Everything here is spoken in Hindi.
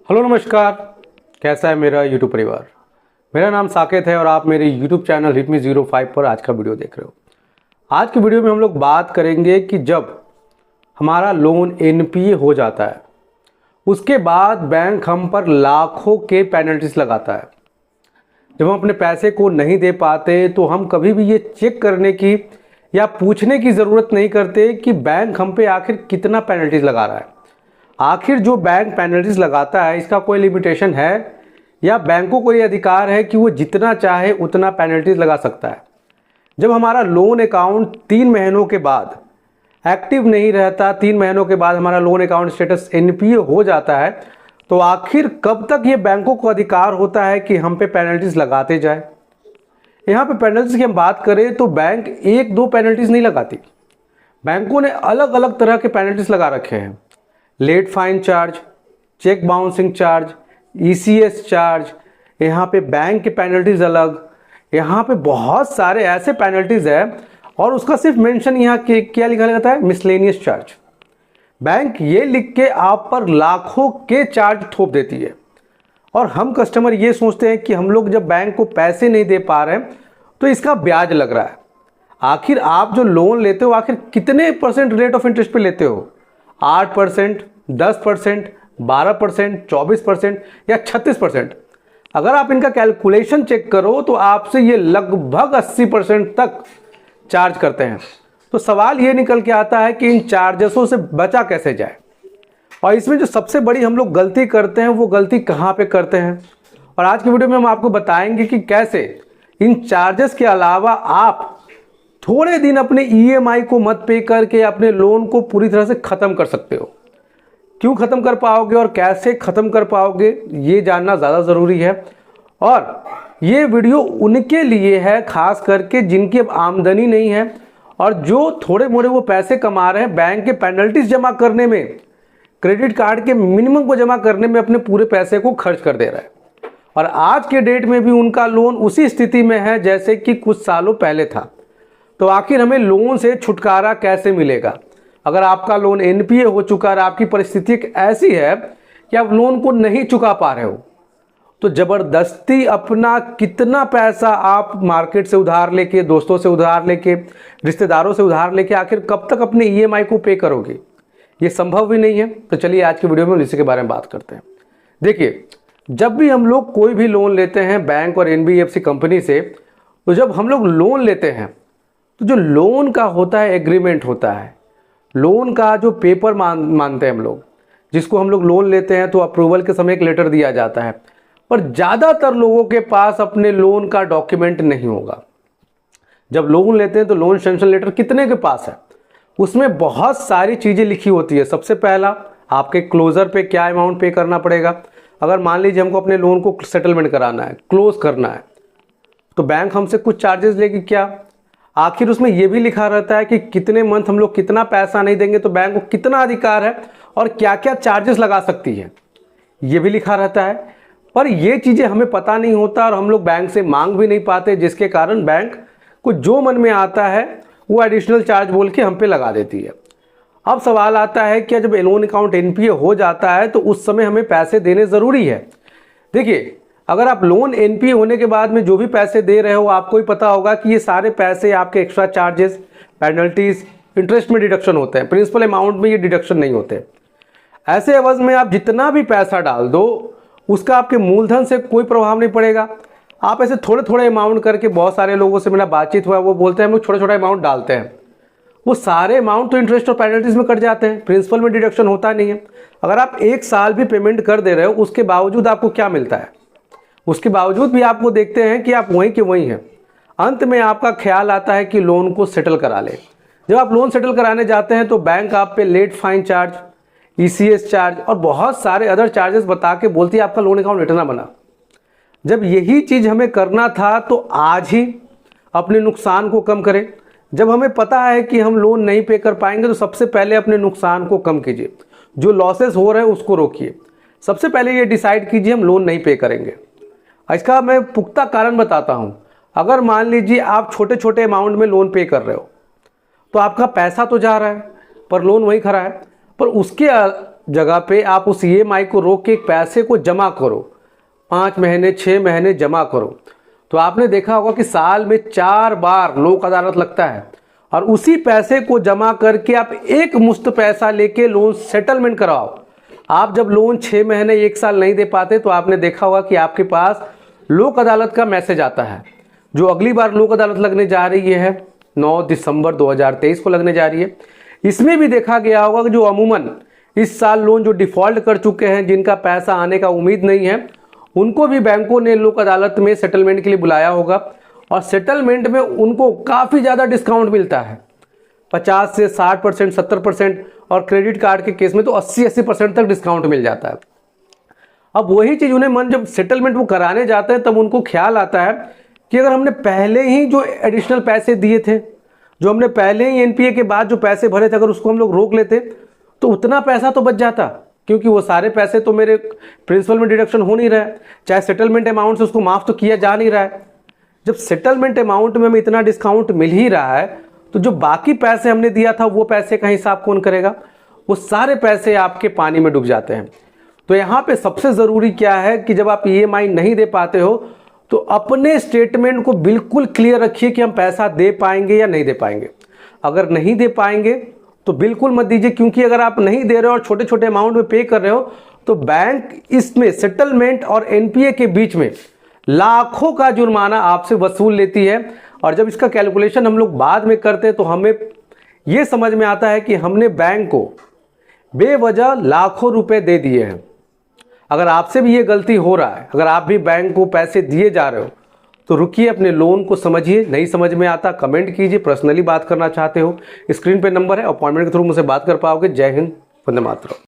हेलो नमस्कार। कैसा है मेरा यूट्यूब परिवार। मेरा नाम साकेत है और आप मेरे यूट्यूब चैनल हिटमी 05 पर आज का वीडियो देख रहे हो। आज की वीडियो में हम लोग बात करेंगे कि जब हमारा लोन एनपीए हो जाता है उसके बाद बैंक हम पर लाखों के पेनल्टीज लगाता है। जब हम अपने पैसे को नहीं दे पाते तो हम कभी भी ये चेक करने की या पूछने की ज़रूरत नहीं करते कि बैंक हम पे आखिर कितना पेनल्टीज लगा रहा है। आखिर जो बैंक पेनल्टीज लगाता है इसका कोई लिमिटेशन है या बैंकों को ये अधिकार है कि वो जितना चाहे उतना पेनल्टीज लगा सकता है। जब हमारा लोन अकाउंट 3 महीनों के बाद एक्टिव नहीं रहता, 3 महीनों के बाद हमारा लोन अकाउंट स्टेटस एनपीए हो जाता है, तो आखिर कब तक ये बैंकों को अधिकार होता है कि हम पे पेनल्टीज लगाते जाए। यहाँ पे पेनल्टीज की हम बात करें तो बैंक 1-2 पेनल्टीज नहीं लगाती। बैंकों ने अलग अलग तरह के पेनल्टीज लगा रखे हैं। Late fine charge, cheque bouncing charge, ECS charge, यहाँ पे बैंक के पेनल्टीज अलग, यहाँ पे बहुत सारे ऐसे पेनल्टीज है और उसका सिर्फ मेंशन यहाँ के क्या लिखा रहता है, मिसलेनियस चार्ज। बैंक ये लिख के आप पर लाखों के चार्ज थोप देती है और हम कस्टमर ये सोचते हैं कि हम लोग जब बैंक को पैसे नहीं दे पा रहे हैं तो इसका ब्याज लग रहा है। आखिर आप जो लोन लेते हो आखिर कितने % रेट ऑफ इंटरेस्ट पे लेते हो? 8%, 10%, 12%, 24% या 36%। अगर आप इनका कैलकुलेशन चेक करो तो आपसे ये लगभग 80% तक चार्ज करते हैं। तो सवाल ये निकल के आता है कि इन चार्जेसों से बचा कैसे जाए। और इसमें जो सबसे बड़ी हम लोग गलती करते हैं वो गलती कहाँ पे करते हैं, और आज की वीडियो में हम आपको बताएंगे कि कैसे इन चार्जेस के अलावा आप थोड़े दिन अपने ईएमआई को मत पे करके अपने लोन को पूरी तरह से ख़त्म कर सकते हो। क्यों ख़त्म कर पाओगे और कैसे ख़त्म कर पाओगे ये जानना ज़्यादा ज़रूरी है। और ये वीडियो उनके लिए है खास करके जिनकी अब आमदनी नहीं है और जो थोड़े मोड़े वो पैसे कमा रहे हैं, बैंक के पेनल्टीज जमा करने में, क्रेडिट कार्ड के मिनिमम को जमा करने में अपने पूरे पैसे को खर्च कर दे रहा है और आज के डेट में भी उनका लोन उसी स्थिति में है जैसे कि कुछ सालों पहले था। तो आखिर हमें लोन से छुटकारा कैसे मिलेगा? अगर आपका लोन एनपीए हो चुका है, आपकी परिस्थिति ऐसी है कि आप लोन को नहीं चुका पा रहे हो, तो ज़बरदस्ती अपना कितना पैसा आप मार्केट से उधार लेके, दोस्तों से उधार लेके, रिश्तेदारों से उधार लेके आखिर कब तक अपने ईएमआई को पे करोगे? ये संभव भी नहीं है। तो चलिए आज की वीडियो में इसी के बारे में बात करते हैं। देखिए, जब भी हम लोग कोई भी लोन लेते हैं बैंक और एनबीएफसी कंपनी से, तो जब हम लोग लोन लेते हैं तो जो लोन का होता है एग्रीमेंट होता है, लोन का जो पेपर मानते हैं हम लोग, जिसको हम लोग लोन लेते हैं तो अप्रूवल के समय एक लेटर दिया जाता है, पर ज़्यादातर लोगों के पास अपने लोन का डॉक्यूमेंट नहीं होगा। जब लोन लेते हैं तो लोन सैंक्शन लेटर कितने के पास है, उसमें बहुत सारी चीज़ें लिखी होती है। सबसे पहला, आपके क्लोजर पे क्या अमाउंट पे करना पड़ेगा। अगर मान लीजिए हमको अपने लोन को सेटलमेंट कराना है, क्लोज करना है, तो बैंक हमसे कुछ चार्जेस लेगी क्या। आखिर उसमें यह भी लिखा रहता है कि कितने मंथ हम लोग कितना पैसा नहीं देंगे तो बैंक को कितना अधिकार है और क्या क्या चार्जेस लगा सकती है, ये भी लिखा रहता है। पर ये चीज़ें हमें पता नहीं होता और हम लोग बैंक से मांग भी नहीं पाते, जिसके कारण बैंक को जो मन में आता है वो एडिशनल चार्ज बोल के हम पे लगा देती है। अब सवाल आता है कि जब लोन अकाउंट एनपीए हो जाता है तो उस समय हमें पैसे देने ज़रूरी है। देखिए, अगर आप लोन एनपीए होने के बाद में जो भी पैसे दे रहे हो, आपको ही पता होगा कि ये सारे पैसे आपके एक्स्ट्रा चार्जेस, पेनल्टीज, इंटरेस्ट में डिडक्शन होते हैं, प्रिंसिपल अमाउंट में ये डिडक्शन नहीं होते। ऐसे एवज में आप जितना भी पैसा डाल दो उसका आपके मूलधन से कोई प्रभाव नहीं पड़ेगा। आप ऐसे थोड़े थोड़े अमाउंट करके, बहुत सारे लोगों से मेरा बातचीत हुआ, वो बोलते हैं हम लोग छोटे छोटे अमाउंट डालते हैं, वो सारे अमाउंट तो इंटरेस्ट और पेनल्टीज में कट जाते हैं, प्रिंसिपल में डिडक्शन होता नहीं है। अगर आप 1 साल भी पेमेंट कर दे रहे हो उसके बावजूद आपको क्या मिलता है? उसके बावजूद भी आपको देखते हैं कि आप वहीं के वहीं हैं। अंत में आपका ख्याल आता है कि लोन को सेटल करा ले। जब आप लोन सेटल कराने जाते हैं तो बैंक आप पे late fine charge, ECS charge और बहुत सारे अदर चार्जेस बता के बोलती है आपका लोन अकाउंट इतना बना। जब यही चीज़ हमें करना था तो आज ही अपने नुकसान को कम करें। जब हमें पता है कि हम लोन नहीं पे कर पाएंगे तो सबसे पहले अपने नुकसान को कम कीजिए, जो लॉसेस हो रहे हैं उसको रोकिए। सबसे पहले ये डिसाइड कीजिए हम लोन नहीं पे करेंगे। इसका मैं पुख्ता कारण बताता हूँ। अगर मान लीजिए आप छोटे छोटे अमाउंट में लोन पे कर रहे हो तो आपका पैसा तो जा रहा है पर लोन वहीं खड़ा है, पर उसके जगह पे आप उस EMI को रोक के पैसे को जमा करो, 5 महीने 6 महीने जमा करो, तो आपने देखा होगा कि साल में 4 बार लोक अदालत लगता है और उसी पैसे को जमा करके आप एक मुश्त पैसा लेके लोन सेटलमेंट कराओ। आप जब लोन 6 महीने 1 साल नहीं दे पाते तो आपने देखा होगा कि आपके पास लोक अदालत का मैसेज आता है। जो अगली बार लोक अदालत लगने जा रही है 9 दिसंबर 2023 को लगने जा रही है, इसमें भी देखा गया होगा कि जो अमूमन इस साल लोन जो डिफॉल्ट कर चुके हैं, जिनका पैसा आने का उम्मीद नहीं है, उनको भी बैंकों ने लोक अदालत में सेटलमेंट के लिए बुलाया होगा और सेटलमेंट में उनको काफ़ी ज़्यादा डिस्काउंट मिलता है, 50 से 60%, 70% और क्रेडिट कार्ड के केस में तो 80% तक डिस्काउंट मिल जाता है। अब वही चीज़ उन्हें जब सेटलमेंट वो कराने जाते हैं तब उनको ख्याल आता है कि अगर हमने पहले ही जो एडिशनल पैसे दिए थे, जो हमने पहले ही NPA के बाद जो पैसे भरे थे, अगर उसको हम लोग रोक लेते तो उतना पैसा तो बच जाता, क्योंकि वो सारे पैसे तो मेरे प्रिंसिपल में डिडक्शन हो नहीं रहा है, चाहे सेटलमेंट अमाउंट से उसको माफ़ तो किया जा नहीं रहा है। जब सेटलमेंट अमाउंट में हमें इतना डिस्काउंट मिल ही रहा है तो जो बाकी पैसे हमने दिया था वो पैसे का हिसाब कौन करेगा? वो सारे पैसे आपके पानी में डूब जाते हैं। तो यहाँ पे सबसे ज़रूरी क्या है कि जब आप EMI नहीं दे पाते हो तो अपने स्टेटमेंट को बिल्कुल क्लियर रखिए कि हम पैसा दे पाएंगे या नहीं दे पाएंगे। अगर नहीं दे पाएंगे तो बिल्कुल मत दीजिए, क्योंकि अगर आप नहीं दे रहे हो और छोटे छोटे अमाउंट में पे कर रहे हो तो बैंक इसमें सेटलमेंट और NPA के बीच में लाखों का जुर्माना आपसे वसूल लेती है। और जब इसका कैलकुलेशन हम लोग बाद में करते हैं तो हमें ये समझ में आता है कि हमने बैंक को बेवजह लाखों रुपए दे दिए हैं। अगर आपसे भी ये गलती हो रहा है, अगर आप भी बैंक को पैसे दिए जा रहे हो, तो रुकिए, अपने लोन को समझिए। नहीं समझ में आता कमेंट कीजिए, पर्सनली बात करना चाहते हो स्क्रीन पे नंबर है, अपॉइंटमेंट के थ्रू मुझसे बात कर पाओगे। जय हिंद, वंदे मातरम।